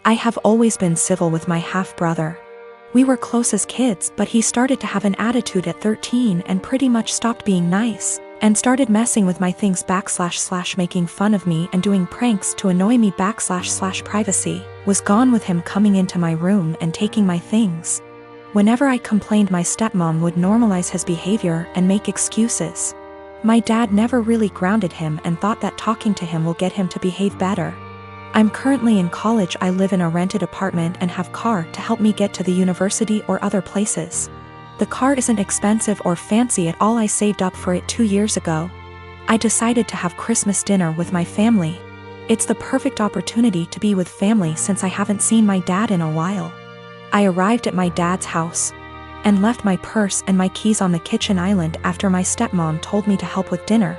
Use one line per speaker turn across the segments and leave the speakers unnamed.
I have always been civil with my half-brother. We were close as kids, but he started to have an attitude at 13 and pretty much stopped being nice, and started messing with my things / making fun of me and doing pranks to annoy me / privacy was gone with him coming into my room and taking my things. Whenever I complained, my stepmom would normalize his behavior and make excuses. My dad never really grounded him and thought that talking to him will get him to behave better. I'm currently in college. I live in a rented apartment and have car to help me get to the university or other places. The car isn't expensive or fancy at all. I saved up for it 2 years ago. I decided to have Christmas dinner with my family. It's the perfect opportunity to be with family since I haven't seen my dad in a while. I arrived at my dad's house and left my purse and my keys on the kitchen island after my stepmom told me to help with dinner.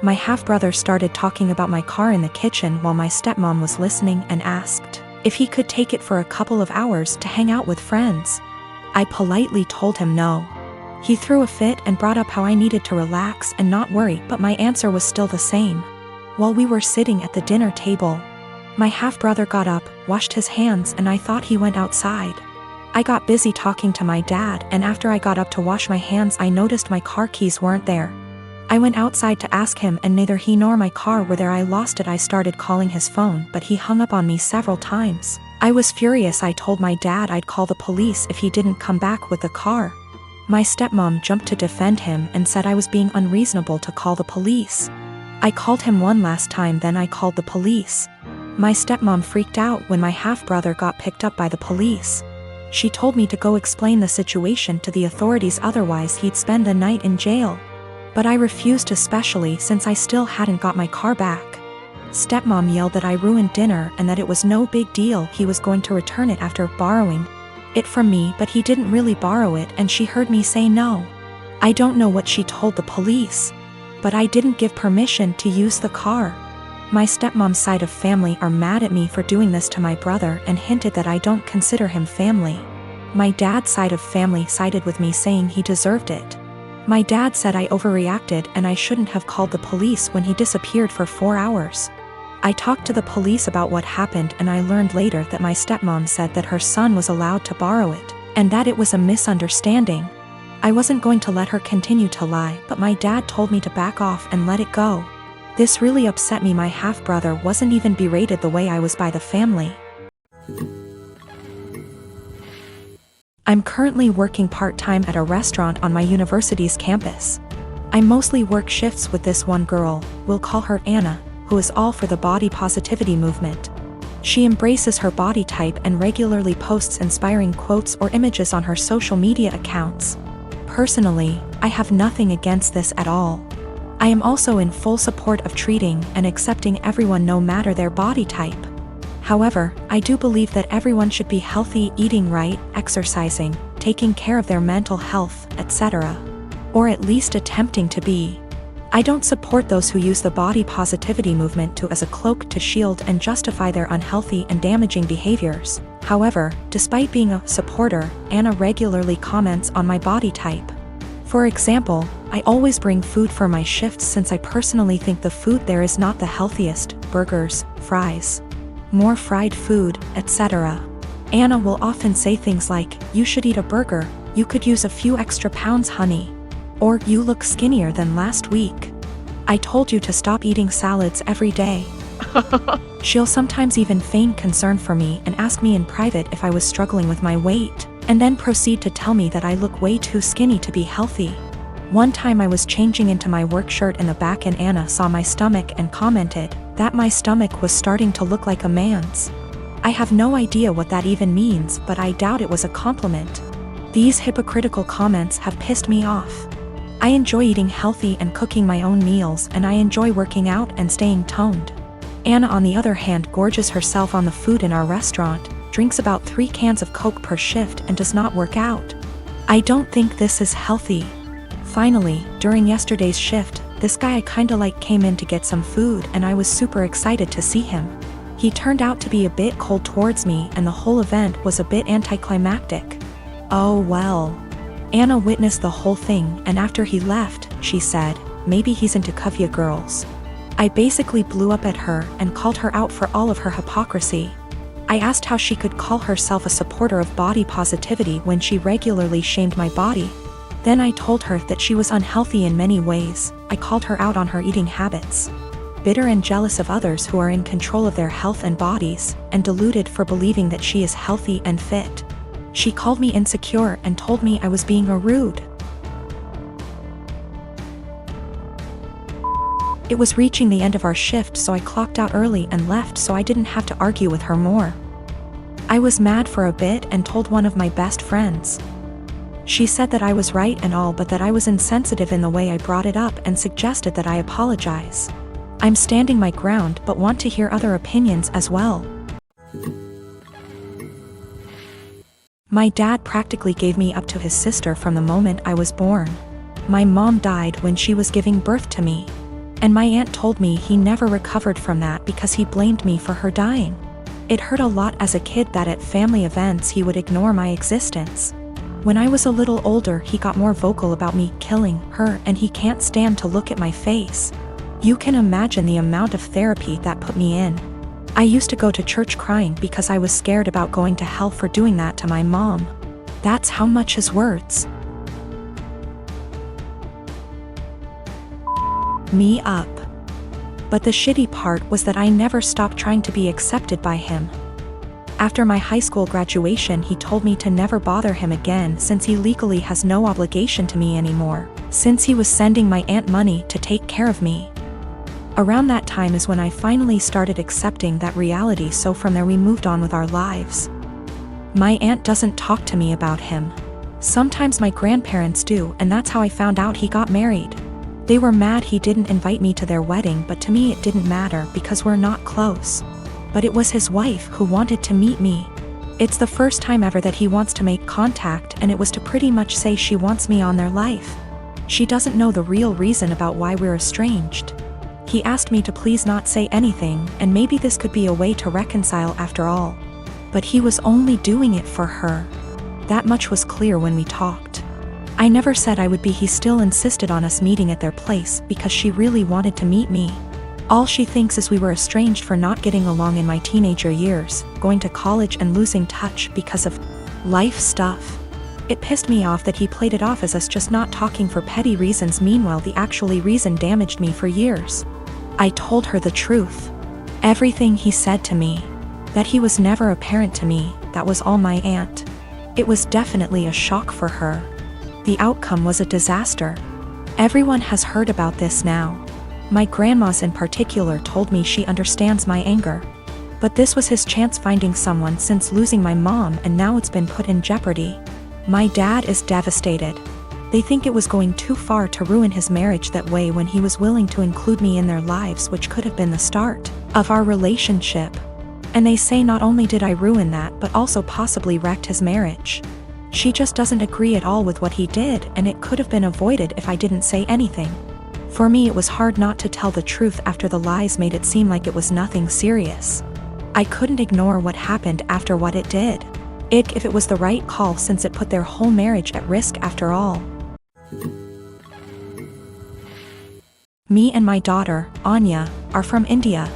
My half-brother started talking about my car in the kitchen while my stepmom was listening and asked if he could take it for a couple of hours to hang out with friends. I politely told him no. He threw a fit and brought up how I needed to relax and not worry, but my answer was still the same. While we were sitting at the dinner table, my half-brother got up, washed his hands, and I thought he went outside. I got busy talking to my dad, and after I got up to wash my hands, I noticed my car keys weren't there. I went outside to ask him, and neither he nor my car were there. I lost it. I started calling his phone, but he hung up on me several times. I was furious. I told my dad I'd call the police if he didn't come back with the car. My stepmom jumped to defend him and said I was being unreasonable to call the police. I called him one last time, then I called the police. My stepmom freaked out when my half-brother got picked up by the police. She told me to go explain the situation to the authorities, otherwise he'd spend the night in jail. But I refused, especially since I still hadn't got my car back. Stepmom yelled that I ruined dinner and that it was no big deal. He was going to return it after borrowing it from me, but he didn't really borrow it, and she heard me say no. I don't know what she told the police, but I didn't give permission to use the car. My stepmom's side of family are mad at me for doing this to my brother and hinted that I don't consider him family. My dad's side of family sided with me, saying he deserved it. My dad said I overreacted and I shouldn't have called the police when he disappeared for 4 hours. I talked to the police about what happened, and I learned later that my stepmom said that her son was allowed to borrow it, and that it was a misunderstanding. I wasn't going to let her continue to lie, but my dad told me to back off and let it go. This really upset me. My half-brother wasn't even berated the way I was by the family. I'm currently working part-time at a restaurant on my university's campus. I mostly work shifts with this one girl, we'll call her Anna, who is all for the body positivity movement. She embraces her body type and regularly posts inspiring quotes or images on her social media accounts. Personally, I have nothing against this at all. I am also in full support of treating and accepting everyone no matter their body type. However, I do believe that everyone should be healthy, eating right, exercising, taking care of their mental health, etc. Or at least attempting to be. I don't support those who use the body positivity movement as a cloak to shield and justify their unhealthy and damaging behaviors. However, despite being a supporter, Anna regularly comments on my body type. For example, I always bring food for my shifts since I personally think the food there is not the healthiest: burgers, fries, more fried food, etc. Anna will often say things like, "You should eat a burger, you could use a few extra pounds, honey." Or, "You look skinnier than last week. I told you to stop eating salads every day." She'll sometimes even feign concern for me and ask me in private if I was struggling with my weight, and then proceed to tell me that I look way too skinny to be healthy. One time I was changing into my work shirt in the back and Anna saw my stomach and commented that my stomach was starting to look like a man's. I have no idea what that even means, but I doubt it was a compliment. These hypocritical comments have pissed me off. I enjoy eating healthy and cooking my own meals, and I enjoy working out and staying toned. Anna, on the other hand, gorges herself on the food in our restaurant, drinks about 3 cans of Coke per shift, and does not work out. I don't think this is healthy. Finally, during yesterday's shift, this guy I kinda like came in to get some food, and I was super excited to see him. He turned out to be a bit cold towards me, and the whole event was a bit anticlimactic. Oh well. Anna witnessed the whole thing, and after he left, she said, "Maybe he's into Kuvya girls." I basically blew up at her and called her out for all of her hypocrisy. I asked how she could call herself a supporter of body positivity when she regularly shamed my body. Then I told her that she was unhealthy in many ways. I called her out on her eating habits. Bitter and jealous of others who are in control of their health and bodies, and deluded for believing that she is healthy and fit. She called me insecure and told me I was being rude. It was reaching the end of our shift, so I clocked out early and left so I didn't have to argue with her more. I was mad for a bit and told one of my best friends. She said that I was right and all, but that I was insensitive in the way I brought it up and suggested that I apologize. I'm standing my ground but want to hear other opinions as well. My dad practically gave me up to his sister from the moment I was born. My mom died when she was giving birth to me. And my aunt told me he never recovered from that because he blamed me for her dying. It hurt a lot as a kid that at family events he would ignore my existence. When I was a little older, he got more vocal about me killing her, and he can't stand to look at my face. You can imagine the amount of therapy that put me in. I used to go to church crying because I was scared about going to hell for doing that to my mom. That's how much his words me up. But the shitty part was that I never stopped trying to be accepted by him. After my high school graduation, he told me to never bother him again since he legally has no obligation to me anymore, since he was sending my aunt money to take care of me. Around that time is when I finally started accepting that reality, so from there we moved on with our lives. My aunt doesn't talk to me about him. Sometimes my grandparents do, and that's how I found out he got married. They were mad he didn't invite me to their wedding, but to me it didn't matter because we're not close. But it was his wife who wanted to meet me. It's the first time ever that he wants to make contact, and it was to pretty much say she wants me on their life. She doesn't know the real reason about why we're estranged. He asked me to please not say anything, and maybe this could be a way to reconcile after all. But he was only doing it for her. That much was clear when we talked. I never said I would be. He still insisted on us meeting at their place because she really wanted to meet me. All she thinks is we were estranged for not getting along in my teenager years, going to college and losing touch because of life stuff. It pissed me off that he played it off as us just not talking for petty reasons. Meanwhile, the actual reason damaged me for years. I told her the truth. Everything he said to me. That he was never a parent to me, that was all my aunt. It was definitely a shock for her. The outcome was a disaster. Everyone has heard about this now. My grandmas in particular told me she understands my anger. But this was his chance finding someone since losing my mom, and now it's been put in jeopardy. My dad is devastated. They think it was going too far to ruin his marriage that way when he was willing to include me in their lives, which could have been the start of our relationship. And they say not only did I ruin that, but also possibly wrecked his marriage. She just doesn't agree at all with what he did, and it could have been avoided if I didn't say anything. For me, it was hard not to tell the truth after the lies made it seem like it was nothing serious. I couldn't ignore what happened after what it did. If it was the right call, since it put their whole marriage at risk after all. Me and my daughter, Anya, are from India.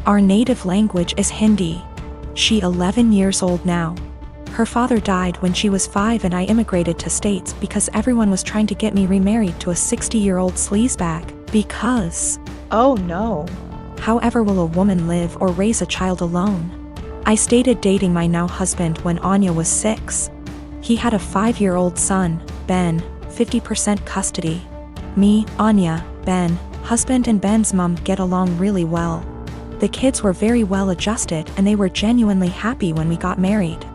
Our native language is Hindi. She's 11 years old now. Her father died when she was 5, and I immigrated to States because everyone was trying to get me remarried to a 60-year-old sleazebag. Because, oh no, however will a woman live or raise a child alone? I started dating my now husband when Anya was 6. He had a 5-year-old son, Ben, 50% custody. Me, Anya, Ben, husband and Ben's mom get along really well. The kids were very well adjusted, and they were genuinely happy when we got married.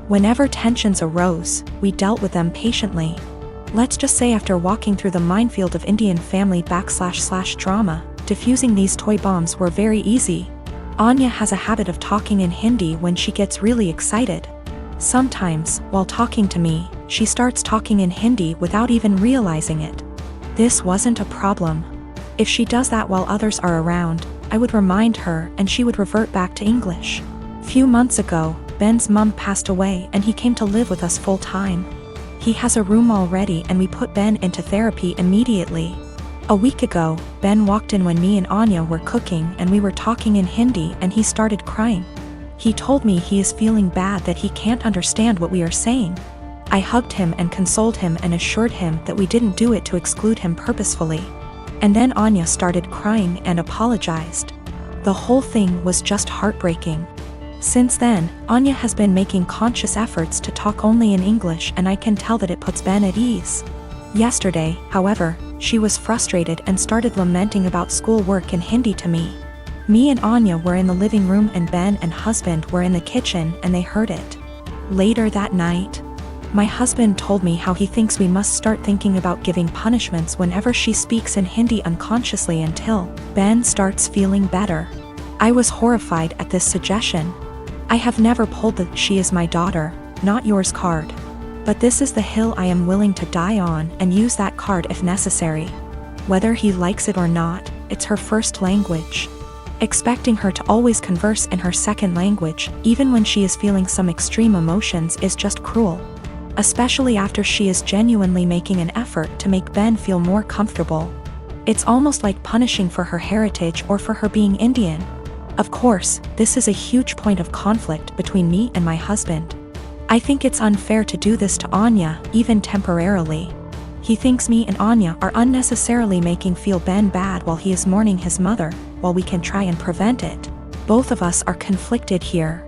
Whenever tensions arose, we dealt with them patiently. Let's just say after walking through the minefield of Indian family / drama, diffusing these toy bombs were very easy. Anya has a habit of talking in Hindi when she gets really excited. Sometimes, while talking to me, she starts talking in Hindi without even realizing it. This wasn't a problem. If she does that while others are around, I would remind her and she would revert back to English. Few months ago, Ben's mom passed away and he came to live with us full time. He has a room already and we put Ben into therapy immediately. A week ago, Ben walked in when me and Anya were cooking and we were talking in Hindi and he started crying. He told me he is feeling bad that he can't understand what we are saying. I hugged him and consoled him and assured him that we didn't do it to exclude him purposefully. And then Anya started crying and apologized. The whole thing was just heartbreaking. Since then, Anya has been making conscious efforts to talk only in English, and I can tell that it puts Ben at ease. Yesterday, however, she was frustrated and started lamenting about school work in Hindi to me. Me and Anya were in the living room and Ben and husband were in the kitchen and they heard it. Later that night, my husband told me how he thinks we must start thinking about giving punishments whenever she speaks in Hindi unconsciously until Ben starts feeling better. I was horrified at this suggestion. I have never pulled the "she is my daughter, not yours" card. But this is the hill I am willing to die on and use that card if necessary. Whether he likes it or not, it's her first language. Expecting her to always converse in her second language, even when she is feeling some extreme emotions, is just cruel. Especially after she is genuinely making an effort to make Ben feel more comfortable. It's almost like punishing for her heritage or for her being Indian. Of course, this is a huge point of conflict between me and my husband. I think it's unfair to do this to Anya, even temporarily. He thinks me and Anya are unnecessarily making feel Ben bad while he is mourning his mother, while we can try and prevent it. Both of us are conflicted here.